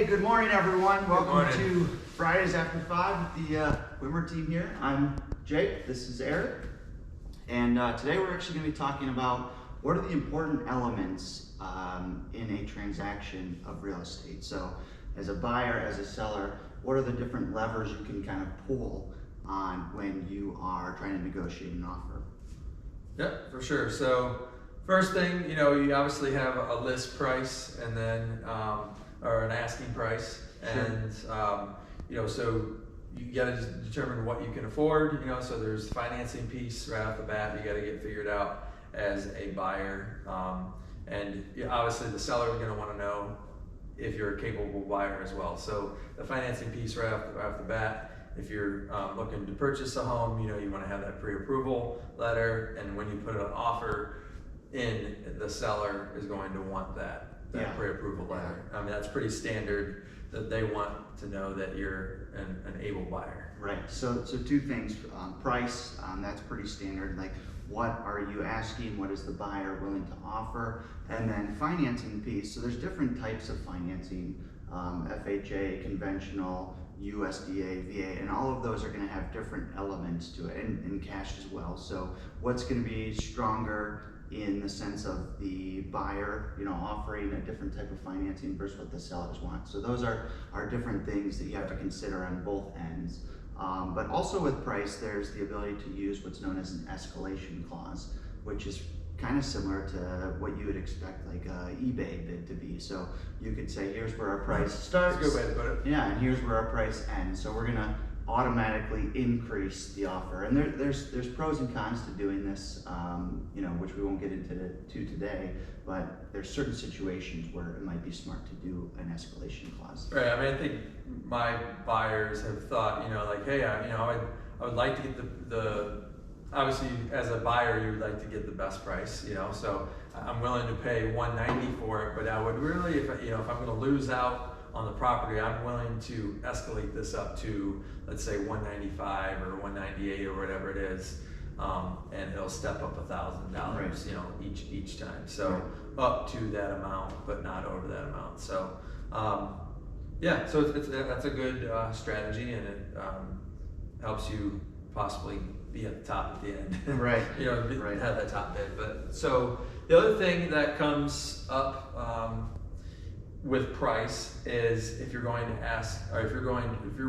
Good morning, everyone. Welcome morning. to Fridays After 5 with the Wimmer team here. I'm Jake, this is Eric, and today we're actually going to be talking about what are the important elements in a transaction of real estate. So as a buyer, as a seller, what are the different levers you can kind of pull on when you are trying to negotiate an offer? Yep, for sure. So first thing, you obviously have a list price and then, or an asking price. Sure. And, so you got to determine what you can afford, so there's the financing piece right off the bat. You got to get figured out as a buyer. Obviously the seller is going to want to know if you're a capable buyer as well. So the financing piece right off the bat, if you're looking to purchase a home, you want to have that pre-approval letter, and when you put an offer in, the seller is going to want that pre-approval letter. I mean, that's pretty standard that they want to know that you're an able buyer. Right. So two things: price. That's pretty standard. Like, what are you asking? What is the buyer willing to offer? And then financing piece. So there's different types of financing: FHA, conventional, USDA, VA, and all of those are going to have different elements to it, and cash as well. So what's going to be stronger in the sense of the buyer, offering a different type of financing versus what the sellers want. So those are different things that you have to consider on both ends. But also with price, there's the ability to use what's known as an escalation clause, which is kind of similar to what you would expect like a eBay bid to be. So you could say, here's where our price starts. That's a good way to put it. Yeah, and here's where our price ends. So we're gonna automatically increase the offer. And there's pros and cons to doing this, which we won't get into today, but there's certain situations where it might be smart to do an escalation clause. Right. I mean, I think my buyers have thought, hey, I would like to get the obviously as a buyer you would like to get the best price, so I'm willing to pay $190 for it, but I would really, if I'm going to lose out on the property, I'm willing to escalate this up to, let's say, $195 or $198 or whatever it is, and it'll step up $1,000, each time. So up to that amount, but not over that amount. So so that's a good strategy, and it helps you possibly be at the top at the end. Right. Have that top bid. But so the other thing that comes up with price is if you're going to ask, or if you're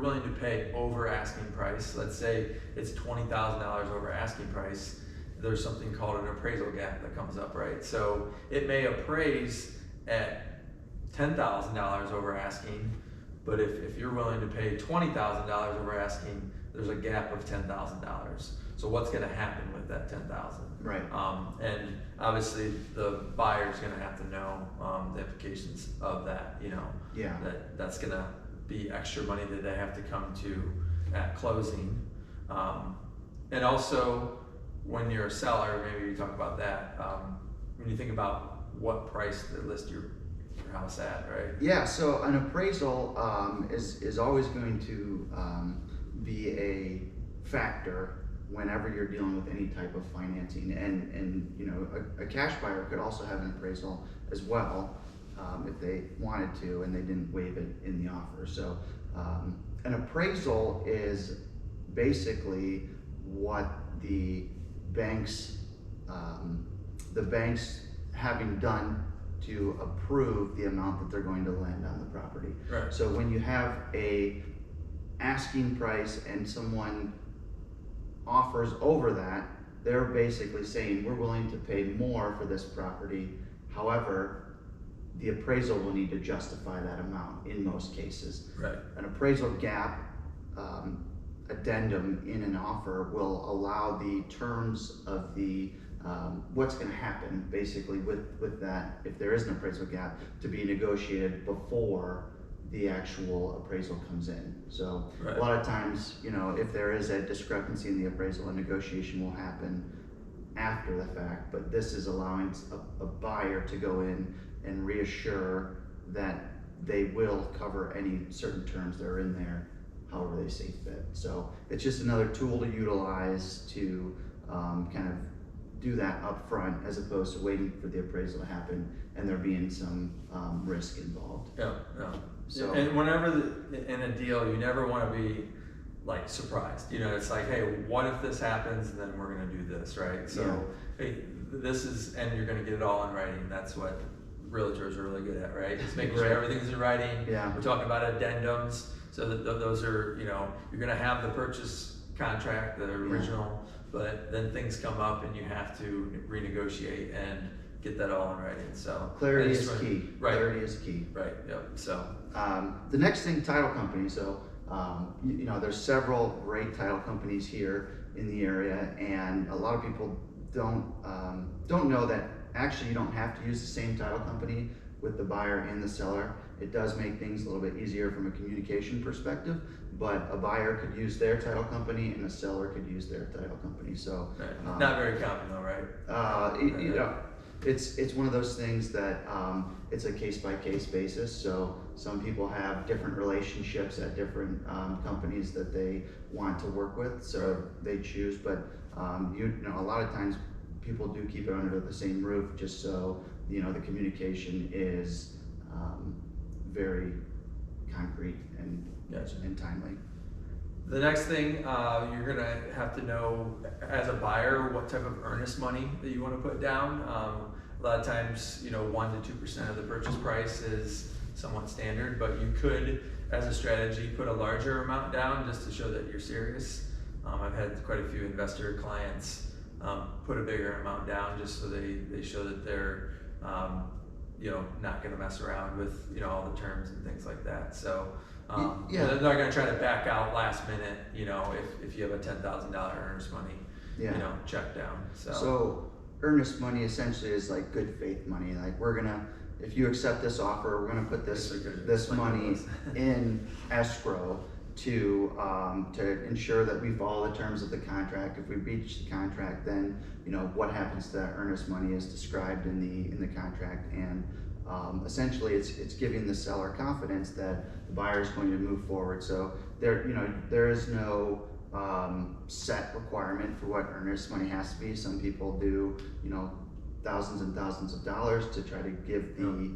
willing to pay over asking price. Let's say it's $20,000 over asking price. There's something called an appraisal gap that comes up, right? So it may appraise at $10,000 over asking, but if you're willing to pay $20,000 over asking, there's a gap of $10,000. So what's going to happen with that $10,000? Right. And obviously the buyer's going to have to know the implications of that. That's going to be extra money that they have to come to at closing. And also, when you're a seller, maybe you talk about that. When you think about what price to list your house at, right? Yeah. So an appraisal is always going to be a factor whenever you're dealing with any type of financing, and a cash buyer could also have an appraisal as well if they wanted to and they didn't waive it in the offer. So an appraisal is basically what the banks having done to approve the amount that they're going to lend on the property. Right. So when you have a asking price and someone offers over that, they're basically saying, we're willing to pay more for this property. However, the appraisal will need to justify that amount in most cases. Right. An appraisal gap addendum in an offer will allow the terms of the what's going to happen basically with that, if there is an appraisal gap, to be negotiated before the actual appraisal comes in. So Right. A lot of times, if there is a discrepancy in the appraisal, a negotiation will happen after the fact, but this is allowing a buyer to go in and reassure that they will cover any certain terms that are in there however they see fit. So it's just another tool to utilize to kind of do that up front as opposed to waiting for the appraisal to happen and there being some risk involved. Yeah, yeah. So, and whenever in a deal, you never want to be like surprised. You know, it's like, hey, what if this happens? And then we're going to do this, right? So, hey, this is, and you're going to get it all in writing. That's what realtors are really good at, right? Just making sure everything's in writing. Yeah. We're talking about addendums, so that those are, you know, you're going to have the purchase contract, the original, but then things come up and you have to renegotiate and get that all in writing. So clarity is key. Right. Clarity is key. Right. Yep. So the next thing, title company. So you know, there's several great title companies here in the area, and a lot of people don't know that actually you don't have to use the same title company with the buyer and the seller. It does make things a little bit easier from a communication perspective, but a buyer could use their title company and a seller could use their title company. So not very common though, right? You know, it's one of those things that it's a case-by-case basis. So some people have different relationships at different companies that they want to work with, so they choose. But you know, a lot of times people do keep it under the same roof, just so you know the communication is very concrete and and timely. The next thing, you're gonna have to know as a buyer what type of earnest money that you want to put down. A lot of times, you know, 1 to 2% of the purchase price is somewhat standard, but you could, as a strategy, put a larger amount down just to show that you're serious. I've had quite a few investor clients put a bigger amount down just so they show that they're you know, not going to mess around with, you know, all the terms and things like that. So they're not going to try to back out last minute, you know, if you have a $10,000 earnest money, you know, check down. So earnest money essentially is like good faith money. Like, we're gonna, if you accept this offer, we're gonna put this money in escrow to ensure that we follow the terms of the contract. If we breach the contract, then you know what happens to that earnest money is described in the contract, and essentially it's giving the seller confidence that the buyer is going to move forward. So there is no set requirement for what earnest money has to be. Some people do, you know, thousands and thousands of dollars to try to give the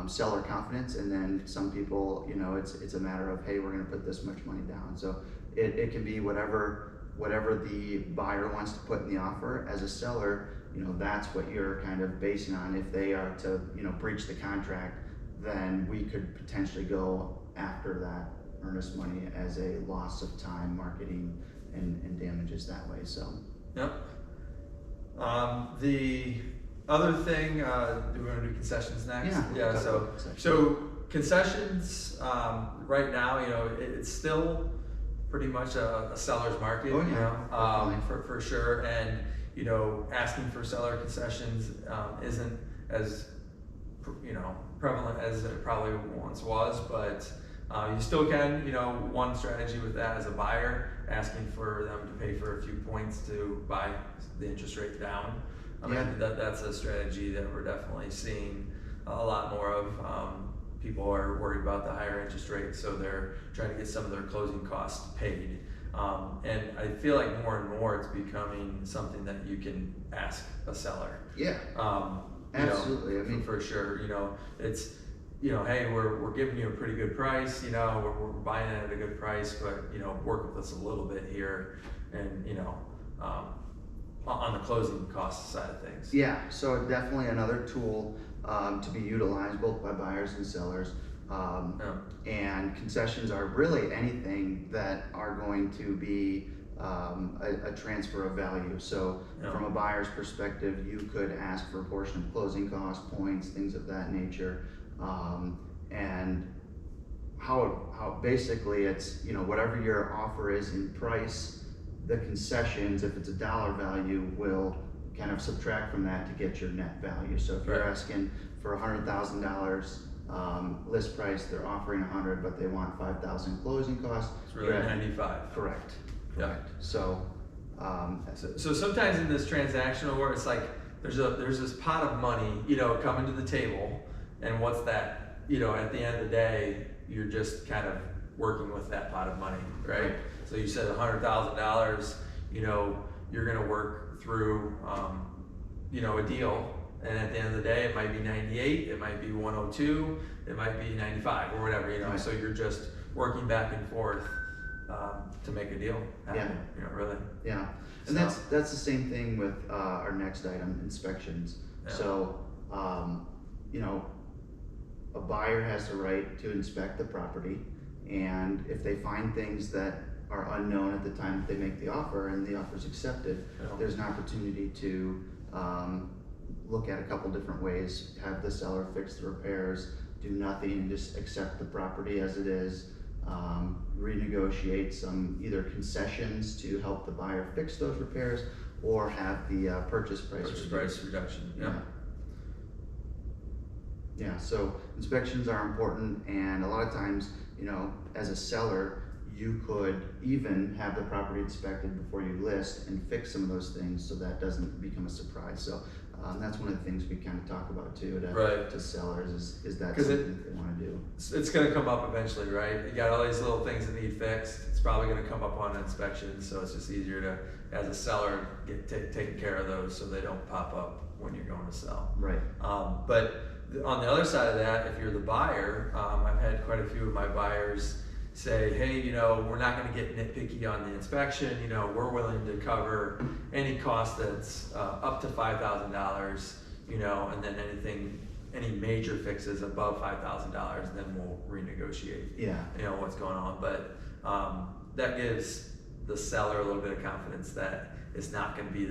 seller confidence, and then some people, you know, it's a matter of, hey, we're going to put this much money down. So it can be whatever the buyer wants to put in the offer. As a seller, you know, that's what you're kind of basing on. If they are to, you know, breach the contract, then we could potentially go after that earnest money as a loss of time, marketing, and damages that way. So the other thing, do we want to do concessions next? Yeah. So concessions, right now, you know, it's still pretty much a seller's market, you know, for sure. And, you know, asking for seller concessions isn't as, you know, prevalent as it probably once was, but you still can, you know, one strategy with that as a buyer, asking for them to pay for a few points to buy the interest rate down. I mean, that's a strategy that we're definitely seeing a lot more of. People are worried about the higher interest rate, so they're trying to get some of their closing costs paid. And I feel like more and more it's becoming something that you can ask a seller. Yeah, absolutely. You know, I mean, for sure, you know, it's, you know, hey, we're giving you a pretty good price, you know, we're buying it at a good price, but, you know, work with us a little bit here, and, you know, on the closing cost side of things. Yeah, so definitely another tool to be utilized both by buyers and sellers. And concessions are really anything that are going to be a transfer of value. So from a buyer's perspective, you could ask for a portion of closing costs, points, things of that nature. And how basically it's, you know, whatever your offer is in price, the concessions, if it's a dollar value, will kind of subtract from that to get your net value. So if you're asking for $100,000 list price, they're offering 100, but they want 5,000 closing costs. It's really 95. Correct. Yeah. So, so sometimes in this transactional world, it's like there's this pot of money, you know, coming to the table, and what's that? You know, at the end of the day, you're just kind of working with that pot of money, right? So you said $100,000, you know, you're going to work through a deal, and at the end of the day, it might be 98, it might be 102, it might be 95 or whatever, Right. so you're just working back and forth to make a deal happen, really. Yeah, and So- that's the same thing with our next item, inspections. Yeah. So, a buyer has the right to inspect the property, and if they find things that are unknown at the time that they make the offer and the offer is accepted, Yeah. there's an opportunity to look at a couple different ways, have the seller fix the repairs, do nothing and just accept the property as it is, renegotiate some either concessions to help the buyer fix those repairs, or have the purchase price reduced. Reduction, Yeah, so inspections are important, and a lot of times, as a seller, you could even have the property inspected before you list and fix some of those things so that doesn't become a surprise. So that's one of the things we kind of talk about too to sellers is that 'Cause something that they want to do. It's gonna come up eventually, right? You got all these little things that need fixed, it's probably gonna come up on inspection, so it's just easier to, as a seller, get taking care of those so they don't pop up when you're going to sell. Right. But on the other side of that, if you're the buyer, I've had quite a few of my buyers say, hey, we're not gonna get nitpicky on the inspection, we're willing to cover any cost that's up to $5,000, and then any major fixes above $5,000, then we'll renegotiate, Yeah. what's going on. But that gives the seller a little bit of confidence that it's not gonna be